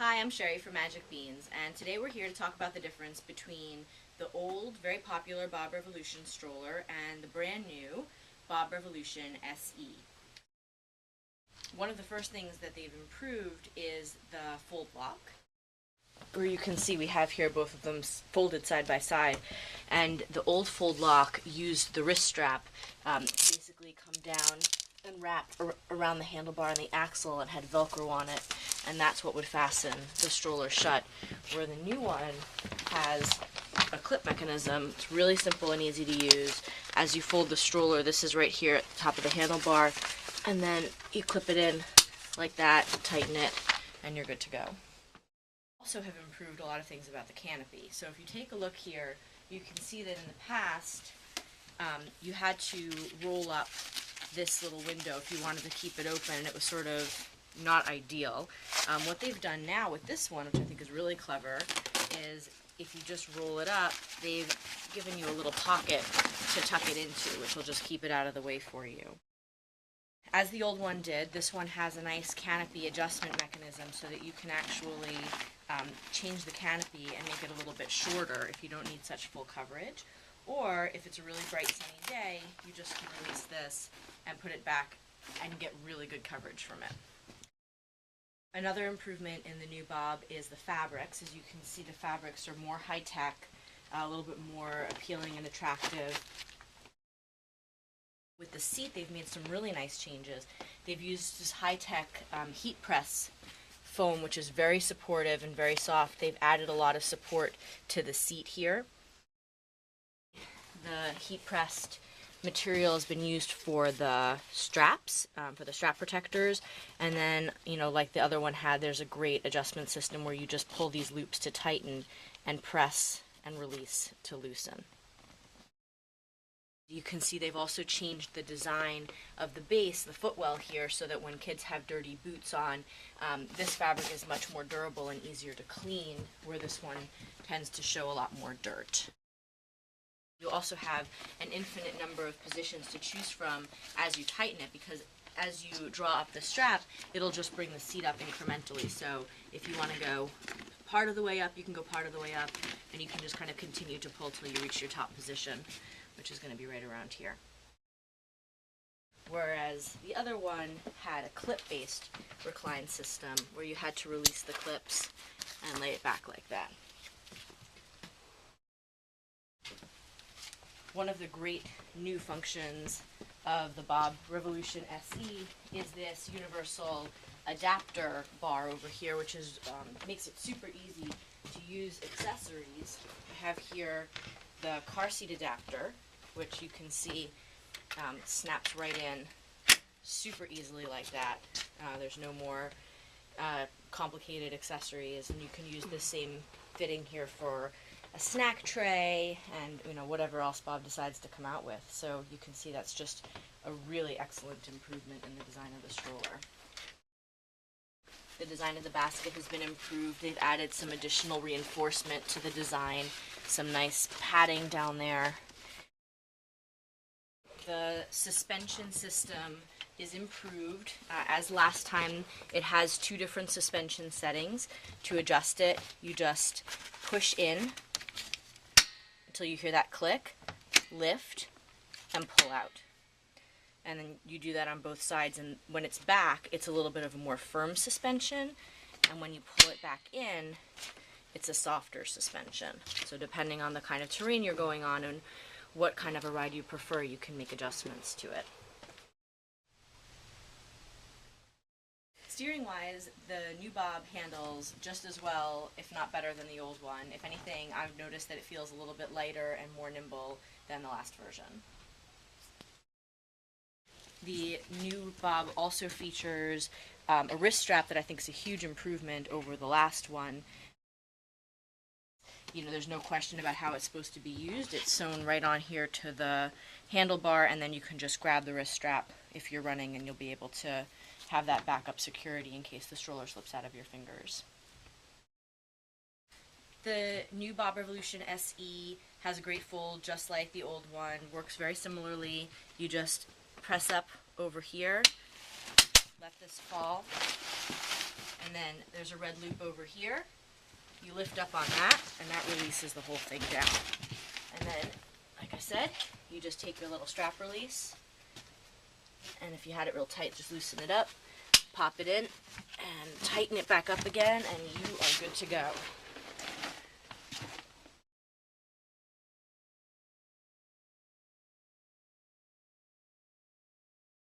Hi, I'm Sheri from Magic Beans, and today we're here to talk about the difference between the old, very popular Bob Revolution Stroller and the brand new Bob Revolution SE. One of the first things that they've improved is the fold lock. Where you can see we have here both of them folded side by side, and the old fold lock used the wrist strap basically come down and wrap around the handlebar and the axle and had Velcro on it, and that's what would fasten the stroller shut, where the new one has a clip mechanism. It's really simple and easy to use. As you fold the stroller, this is right here at the top of the handlebar, and then you clip it in like that, tighten it, and you're good to go. Also have improved a lot of things about the canopy. So if you take a look here, you can see that in the past you had to roll up this little window if you wanted to keep it open, and it was sort of not ideal. What they've done now with this one, which I think is really clever, is if you just roll it up, they've given you a little pocket to tuck it into, which will just keep it out of the way for you. As the old one did, this one has a nice canopy adjustment mechanism so that you can actually change the canopy and make it a little bit shorter if you don't need such full coverage. Or if it's a really bright sunny day, you just can release this and put it back and get really good coverage from it. Another improvement in the new Bob is the fabrics. As you can see, the fabrics are more high-tech, a little bit more appealing and attractive. With the seat, they've made some really nice changes. They've used this high-tech heat press foam, which is very supportive and very soft. They've added a lot of support to the seat here. The heat-pressed material has been used for the straps, for the strap protectors, and then, like the other one had, there's a great adjustment system where you just pull these loops to tighten and press and release to loosen. You can see they've also changed the design of the base, the footwell here, so that when kids have dirty boots on, this fabric is much more durable and easier to clean, where this one tends to show a lot more dirt. You also have an infinite number of positions to choose from as you tighten it, because as you draw up the strap, it'll just bring the seat up incrementally. So if you want to go part of the way up, you can go part of the way up, and you can just kind of continue to pull till you reach your top position, which is going to be right around here. Whereas the other one had a clip-based recline system where you had to release the clips and lay it back like that. One of the great new functions of the Bob Revolution SE is this universal adapter bar over here, which is makes it super easy to use accessories. I have here the car seat adapter, which you can see snaps right in super easily like that. There's no more complicated accessories, and you can use the same fitting here for a snack tray and whatever else Bob decides to come out with. So you can see that's just a really excellent improvement in the design of the stroller. The design of the basket has been improved. They've added some additional reinforcement to the design, some nice padding down there. The suspension system is improved. As last time, it has two different suspension settings. To adjust it, you just push in until you hear that click, lift, and pull out. And then you do that on both sides, and when it's back, it's a little bit of a more firm suspension, and when you pull it back in, it's a softer suspension. So depending on the kind of terrain you're going on and what kind of a ride you prefer, you can make adjustments to it. Steering-wise, the new Bob handles just as well, if not better, than the old one. If anything, I've noticed that it feels a little bit lighter and more nimble than the last version. The new Bob also features a wrist strap that I think is a huge improvement over the last one. There's no question about how it's supposed to be used. It's sewn right on here to the handlebar, and then you can just grab the wrist strap if you're running, and you'll be able to have that backup security in case the stroller slips out of your fingers. The new Bob Revolution SE has a great fold just like the old one, works very similarly. You just press up over here, let this fall, And then there's a red loop over here. You lift up on that, and that releases the whole thing down. And then, like I said, you just take your little strap release, and if you had it real tight, just loosen it up, pop it in, and tighten it back up again, and you are good to go.